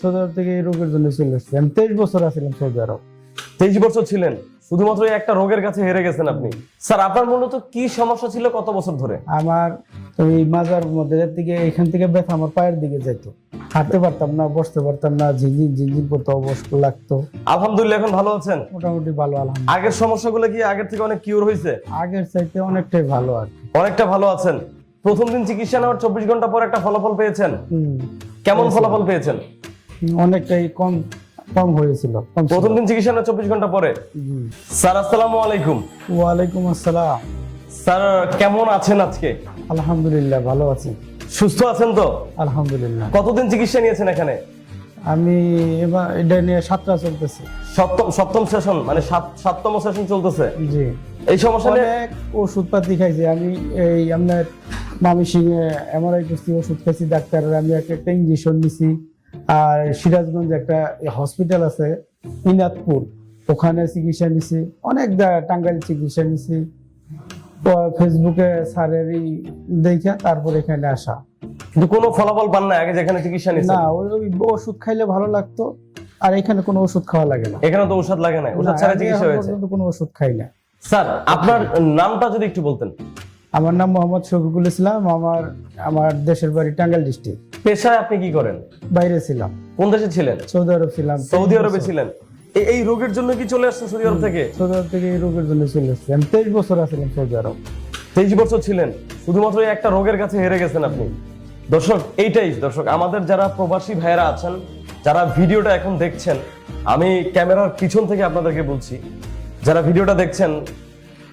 Saudi আরব থেকে এই রোগের জন্য চলে এসেছি। আমি 23 বছর আছিলাম সৌদি আরব। 23 বছর ছিলেন, শুধুমাত্র এই একটা রোগের কাছে হেরে গেছেন আপনি। স্যার আপনার মূলত কি সমস্যা ছিল কত বছর ধরে? আমার ওই মাজার মধ্যে থেকে এখান থেকে ব্যথা আমার পায়ের দিকে যাইতো, হাঁটতে পারতাম না, বসতে পারতাম না, ঝিনঝিন ঝিনঝিন করতে অবশ্য লাগতো। আলহামদুলিল্লাহ এখন ভালো আছেন? মোটামুটি ভালো আলহামদুলিল্লাহ। আগের সমস্যাগুলো কি আগের থেকে অনেক কিউর হয়েছে? আগের চাইতে অনেকটাই ভালো আর কি। অনেকটা ভালো আছেন। প্রথম দিন চিকিৎসা নেওয়ার 24 ঘন্টা পর একটা ফলাফল পেয়েছেন? হুম, কেমন ফলাফল পেয়েছেন? অনেকটাই কম কম হয়েছিল। কম ছিল। প্রথম দিন চিকিৎসা নেওয়ার 24 ঘন্টা পরে। জি। স্যার আসসালামু আলাইকুম। ওয়ালাইকুম আসসালাম। স্যার কেমন আছেন আজকে? আলহামদুলিল্লাহ ভালো আছি। সুস্থ আছেন তো? আলহামদুলিল্লাহ। কতদিন চিকিৎসা নিয়েছেন এখানে? আমি এবার এটা নিয়ে 7টা চলতেছে। সপ্তম সেশন, মানে সাততম সেশন চলতেছে। জি। এই সমস্যা নিয়ে অনেক ওষুধপাতি খাইছি আমি। এই আপনার মামিসিংহে এমআরআই করছি, ওষুধ খাইছি ডাক্তারের। আমি একটা ইঞ্জেকশন নিছি। আর সিরাজগঞ্জ একটা হসপিটাল আছে ইনাদপুর, ওখানে চিকিৎসা নিছি। অনেক টাঙ্গাইল চিকিৎসা নিছি। তো ফেসবুকে স্যারেরই দেখা তারপর এখানে আসা। কিন্তু কোনো ফলাফল পান না আগে যেখানে চিকিৎসা নিয়েছেন? না, ওই ওষুধ খাইলে ভালো লাগতো, আর এখানে কোনো ওষুধ খাওয়া লাগে না। এখানে তো ওষুধ লাগে না, ওষুধ ছাড়া চিকিৎসা হয়েছে। কোনো ওষুধ খাই না। স্যার আপনার নামটা যদি একটু বলতেন। আমার নাম মোহাম্মদ শফিকুল ইসলাম। আমার দেশের বাড়ি টাঙ্গাইল ডিস্ট্রিক্ট। পেশায় আপনি কি করেন? বাইরে ছিলাম। কোন দেশে ছিলেন? সৌদি আরব ছিলাম। সৌদি আরবে ছিলেন। এই রোগের জন্য কি চলে আসছেন সৌদি আরব থেকে? সৌদি আরব থেকে এই রোগের জন্য চলে এসেছি। আমি 23 বছর আছিলাম সৌদি আরব। 23 বছর ছিলেন, শুধুমাত্র এই একটা রোগের কাছে হেরে গেছেন আপনি। দর্শক দর্শক আমাদের যারা প্রবাসী ভাইয়েরা আছেন, যারা ভিডিওটা এখন দেখছেন, আমি ক্যামেরার পিছন থেকে আপনাদেরকে বলছি, যারা ভিডিওটা দেখছেন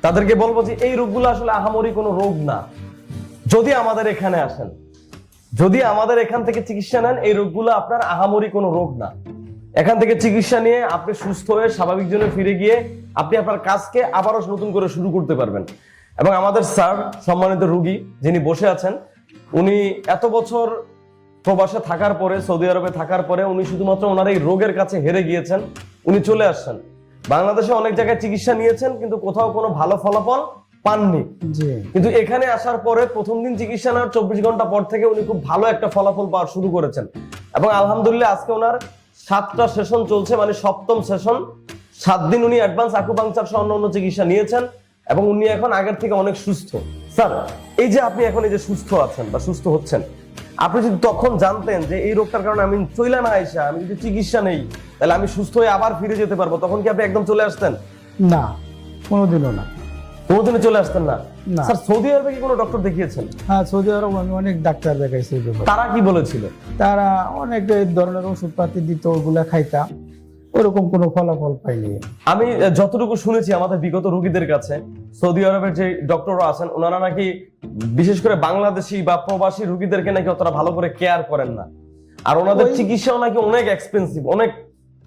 তাদেরকে বলবো যে এই রোগগুলো আসলে আহামরি কোনো রোগ না। যদি আমাদের এখানে আসেন, যদি আমাদের এখান থেকে চিকিৎসা নেন, এই রোগগুলো আপনার আহামরি কোনো রোগ না। এখান থেকে চিকিৎসা নিয়ে আপনি সুস্থ হয়ে স্বাভাবিক জন্য ফিরে গিয়ে আপনি আপনার কাজকে আবারও নতুন করে শুরু করতে পারবেন। এবং আমাদের স্যার, সম্মানিত রোগী যিনি বসে আছেন, উনি এত বছর প্রবাসে থাকার পরে, সৌদি আরবে থাকার পরে উনি শুধুমাত্র ওনার এই রোগের কাছে হেরে গিয়েছেন। উনি চলে আসছেন বাংলাদেশে, অনেক জায়গায় চিকিৎসা নিয়েছেন কিন্তু কোথাও কোনো ভালো ফলাফল পাননি। কিন্তু এখানে আসার পরে প্রথম দিন চিকিৎসা নেওয়ার 24 ঘন্টা পর থেকে উনি খুব ভালো একটা ফলাফল পাওয়া শুরু করেছেন। এবং আলহামদুলিল্লাহ আজকে ওনার 7টা সেশন চলছে, মানে 7ম সেশন। 7 দিন উনি অ্যাডভান্স আকুপাংচার সহ অন্যান্য চিকিৎসা নিয়েছেন এবং উনি এখন আগের থেকে অনেক সুস্থ। স্যার এই যে আপনি এখন এই যে সুস্থ আছেন বা সুস্থ হচ্ছেন, আপনি যদি তখন জানতেন যে এই রোগটার কারণে আমি চইলা না আইসা আমি যদি চিকিৎসা নেই তাহলে আমি সুস্থ হয়ে আবার ফিরে যেতে পারবো, তখন কি আপনি একদম চলে আসতেন? না, কোনোদিনও না। কোনোদিনও চলে আসতেন না? না। স্যার সৌদি আরবে কি কোনো ডক্টর দেখিয়েছেন? হ্যাঁ, সৌদি আরব আমি অনেক ডাক্তার দেখাইছি। তারা কি বলেছিল? তারা অনেক ধরনের ওষুধপাতি দিত, ওগুলা খাইতাম, ওরকম কোনো ফলাফল পাইনি। আমি যতটুকু শুনেছি আমাদের বিগত রোগীদের কাছে, সৌদি আরবের যে ডক্টররা আছেন ওনারা নাকি বিশেষ করে বাংলাদেশি বা প্রবাসী রোগীদেরকে নাকি অতটা ভালো করে কেয়ার করেন না। আর ওনাদের চিকিৎসাও নাকি অনেক এক্সপেন্সিভ, অনেক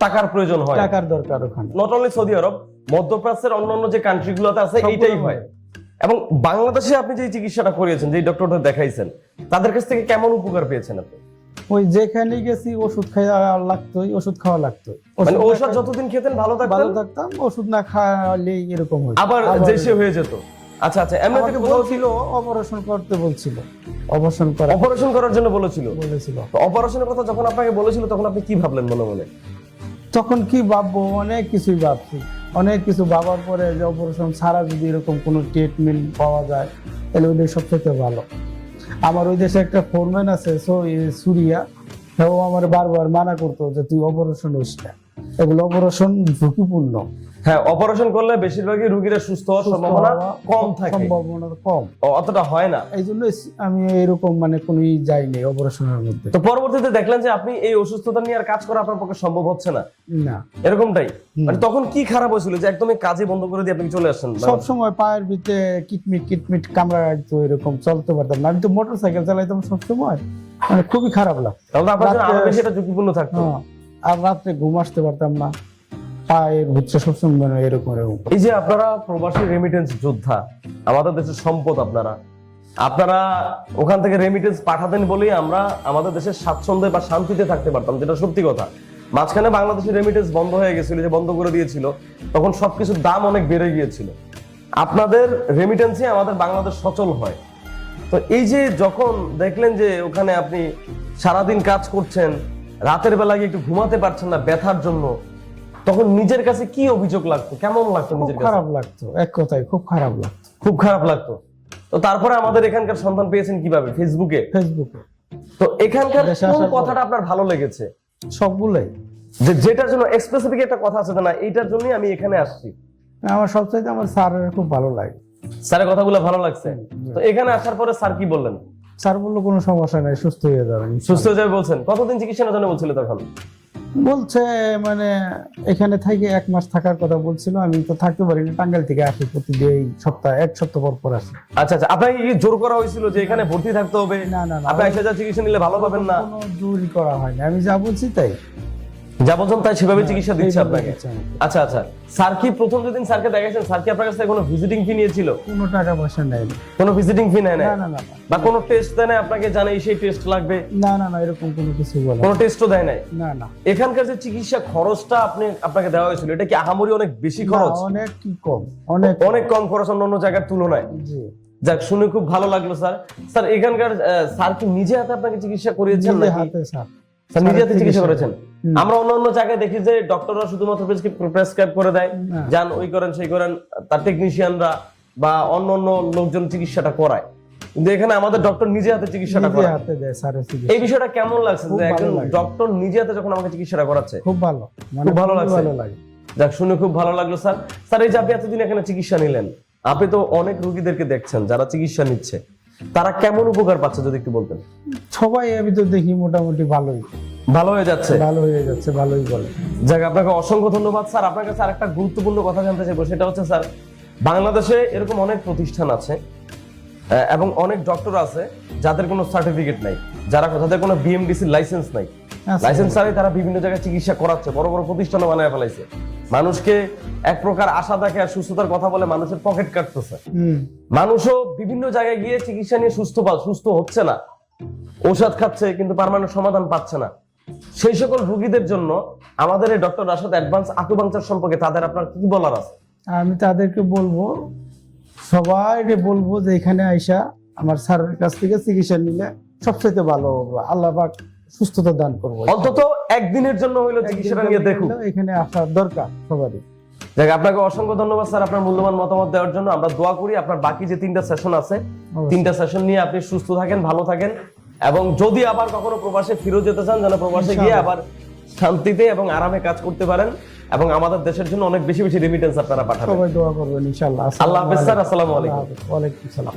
টাকার প্রয়োজন হয়, টাকার দরকার ওখানে। নট অনলি সৌদি আরব, মধ্যপ্রাচ্যের অন্যান্য যে কান্ট্রিগুলোতে আছে এইটাই হয়। এবং বাংলাদেশে আপনি যে চিকিৎসাটা করিয়েছেন, যে ডক্টরদের দেখাইছেন, তাদের কাছ থেকে কেমন উপকার পেয়েছেন আপনি? ওই যেখানে গেছি ওষুধ খাওয়া লাগতোই, ওষুধ খাওয়া লাগতোই। মানে ওষুধ যতদিন খেতেন ভালো থাকতাম, ওষুধ না খাওয়ালে এরকম হতো, আবার দেশে হয়ে যেত। আচ্ছা আচ্ছা, এমনি থেকে বলছিল অপারেশন করতে, বলছিল অপারেশন করার জন্য বলেছিল। তো অপারেশনের কথা যখন আপনাকে বলেছিল তখন আপনি কি ভাবলেন মনে মনে? তখন কি ভাববো, অনেক কিছুই ভাবছি। অনেক কিছু ভাবার পরে যে অপারেশন ছাড়া যদি এরকম কোনো ট্রিটমেন্ট পাওয়া যায় তাহলে ওদের সবথেকে ভালো। আমার ওই দেশে একটা ফোরম্যান আছে সুরিয়া, ও আমার বারবার মানা করতো যে তুই অপারেশন হইস না, এগুলো অপারেশন ঝুঁকিপূর্ণ। হ্যাঁ, অপারেশন করলে বেশিরভাগই রোগীরা সুস্থ হওয়ার সম্ভাবনা কম থাকে, সম্ভাবনা কম, অতটা হয় না। এই জন্য আমি এরকম মানে কোনোই যাইনি অপারেশনের মধ্যে। তো পরবর্তীতে দেখলেন যে আপনি এই অসুস্থতা নিয়ে আর কাজ করা আপনার পক্ষে সম্ভব হচ্ছে না, না এরকমটাই। মানে তখন কি খারাপ হয়েছিল যে একদমই কাজে বন্ধ করে দিয়ে আপনি চলে আসেন? সব সময় পায়ের ভিতরে কিটমিট কামড়াইতো, এরকম চলতে পারতাম না। আমি তো মোটরসাইকেল চালাইতাম সব সময়, মানে খুবই খারাপ লাগতো। তাহলে আপনার জন্য আরো বেশি এটা ঝুঁকিপূর্ণ থাকতো। আর রাত্রে ঘুম আসতে পারতাম না, পায়ের ভিতরে সবসময় মানে এরকম। এই যে আপনারা প্রবাসী রেমিটেন্স যোদ্ধা, আমাদের দেশের সম্পদ, আপনারা ওখান থেকে রেমিটেন্স পাঠাতেন বলেই আমরা আমাদের দেশের স্বাচ্ছন্দ্যে বা শান্তিতে থাকতে পারতাম, যেটা সত্যি কথা। মাঝখানে বাংলাদেশের রেমিটেন্স বন্ধ হয়ে গেছিল, যে বন্ধ করে দিয়েছিল, তখন সবকিছুর দাম অনেক বেড়ে গিয়েছিল। আপনাদের রেমিটেন্সে আমাদের বাংলাদেশ সচল হয়। তো এই যে যখন দেখলেন যে ওখানে আপনি সারাদিন কাজ করছেন, রাতের বেলা গিয়ে একটু ঘুমাতে পারছেন না ব্যথার জন্য, তখন নিজের কাছে কি অভিযোগ লাগতো, কেমন লাগতো খুব নিজের কাছে? খারাপ লাগতো, এক কথায় খুব খারাপ লাগতো। খুব খারাপ লাগতো। তো তারপরে আমাদের এখানকার সন্ধান পেয়েছেন কিভাবে? ফেসবুকে। ফেসবুকে তো এখানকার দেশে কোন আসার পর। কথাটা আপনার ভালো লেগেছে, সবগুলোই যেটার জন্য স্পেসিফিক একটা কথা আছে যে না এইটার জন্যই আমি এখানে আসছি? আমার সবচাইতে আমার স্যারের খুব ভালো লাগে। স্যারের কথাগুলো ভালো লাগছে। তো এখানে আসার পরে স্যার কি বললেন? স্যার বললো কোনো সমস্যা নাই, সুস্থ হয়ে যাবেন। সুস্থ হয়ে যাবে বলছেন? কতদিন চিকিৎসার জন্য বলছিল তখন? বলছে মানে এখানে থেকে 1 মাস থাকার কথা বলছিল। আমি তো থাকতে পারি না, টাঙ্গাইল থেকে আসি প্রতিদিন, এই সপ্তাহে 1 সপ্তাহ পর পর আসি। আচ্ছা আচ্ছা, আপনাকে কি জোর করা হয়েছিল যে এখানে ভর্তি থাকতে হবে, না না না, আপনি এসে যা চিকিৎসা নিলে ভালো পাবেন না? কোনো জরুরি করা হয়নি, আমি যা বলছি তাই। যা বলছেন তাই সেভাবে চিকিৎসা দিচ্ছে এইভাবে আপনাকে? দিচ্ছে আমাকে। আচ্ছা আচ্ছা, স্যার কি প্রথম যেদিন স্যারকে দেখাইছেন স্যার কি আপনার কাছে কোনো ভিজিটিং ফি নিয়েছিল? কোনো টাকা পয়সা নেই। কোনো ভিজিটিং ফি নেয় না? না না না না। বা কোনো টেস্ট দেয় না আপনাকে, জানে সেই টেস্ট লাগবে? না না না, এরকম কোনো কিছু বলে কোনো টেস্টও দেয় নাই? না না। এখানকার যে চিকিৎসা খরচটা আপনাকে দেওয়া হয়েছিল, এটা কি আহামরি অনেক বেশি খরচ? না, অনেক কি কম, অনেক অনেক কম খরচ অন্য জায়গার তুলনায়। জি। যাক, শুনে খুব ভালো লাগলো স্যার। স্যার এখানকার স্যার কি নিজে হাতে আপনাকে চিকিৎসা করিয়েছেন নিজে নাকি? হাতে স্যার। স্যার নিজে হাতে চিকিৎসা করেছেন? হুম। আমরা অন্য জায়গায় দেখি যে ডক্টররা শুধুমাত্র প্রেসক্রাইব করে দেয়, না। যান ওই করেন সেই করেন, তার টেকনিশিয়ানরা বা অন্য লোকজন চিকিৎসাটা করায়, কিন্তু এখানে আমাদের ডক্টর নিজে হাতে চিকিৎসাটা নিজে করায়। হাতে দেয় স্যারের এই চিকিৎসা। বিষয়টা কেমন লাগছে খুব যে ভালো একজন লাগে। ডক্টর নিজে হাতে যখন আমাকে চিকিৎসাটা করাচ্ছে? খুব ভালো, মানে খুব ভালো খুবই লাগছে। ভালো লাগে। যাক, শুনে খুব ভালো লাগলো স্যার। স্যার এই যে আপনি এতদিন এখানে চিকিৎসা নিলেন, আপনি তো অনেক রোগীদেরকে দেখছেন যারা চিকিৎসা নিচ্ছে, তারা কেমন উপকার পাচ্ছে যদি একটু বলতেন? সবাই আমি তো দেখি মোটামুটি ভালোই, ভালো হয়ে যাচ্ছে? ভালো হয়ে যাচ্ছে, ভালোই বলে। যাক, আপনাকে অসংখ্য ধন্যবাদ স্যার। আপনার কাছে আরেকটা গুরুত্বপূর্ণ কথা জানতে চাইবো, সেটা হচ্ছে স্যার, বাংলাদেশে এরকম অনেক প্রতিষ্ঠান আছে এবং অনেক ডক্টর আছে যাদের কোনো সার্টিফিকেট নাই, যাদের কোনো বিএমডিসি লাইসেন্স নাই। আচ্ছা। লাইসেন্স ছাড়াই তারা বিভিন্ন জায়গায় চিকিৎসা করাচ্ছে, বড় বড় প্রতিষ্ঠানে বানায় ফেলাইছে। মানুষকে এক প্রকার আশা দেখে আর সুস্থতার কথা বলে মানুষের পকেট কাটতেছে। হুম। মানুষও বিভিন্ন জায়গায় গিয়ে চিকিৎসা নিয়ে সুস্থ হচ্ছে না, ঔষধ খাচ্ছে কিন্তু পার্মানেন্ট সমাধান পাচ্ছে না। সেই সকল রোগীদের জন্য আমাদের এই ডক্টর রাশেদ অ্যাডভান্স আকুপাংচার সম্পর্কে তাদের আপনার কি বলার আছে? আমি তাদেরকে বলবো, সবাইকে বলবো যে এখানে আইসা আমার স্যারের কাছ থেকে চিকিৎসা নিলে সবচেয়ে ভালো হবে। আল্লাহ পাক সুস্থতা দান করবো। অন্তত একদিনের জন্য হইলো চিকিৎসাটা নিয়ে দেখুন। এখানে আসার দরকার সবারই। দেখ, আপনাকে অসংখ্য ধন্যবাদ স্যার আপনার মূল্যবান মতামত দেওয়ার জন্য। আমরা দোয়া করি আপনার বাকি যে 3টা সেশন আছে, 3টা সেশন নিয়ে আপনি সুস্থ থাকেন, ভালো থাকেন, এবং যদি আবার কখনো প্রবাসে ফিরে যেতে চান, যেন প্রবাসে গিয়ে আবার শান্তিতে এবং আরামে কাজ করতে পারেন, এবং আমাদের দেশের জন্য অনেক বেশি বেশি রেমিটেন্স আপনারা পাঠাবেন। সবাই দোয়া করবেন ইনশাআল্লাহ। আল্লাহ হাফেজ স্যার, আসসালামু আলাইকুম। ওয়ালাইকুম সালাম।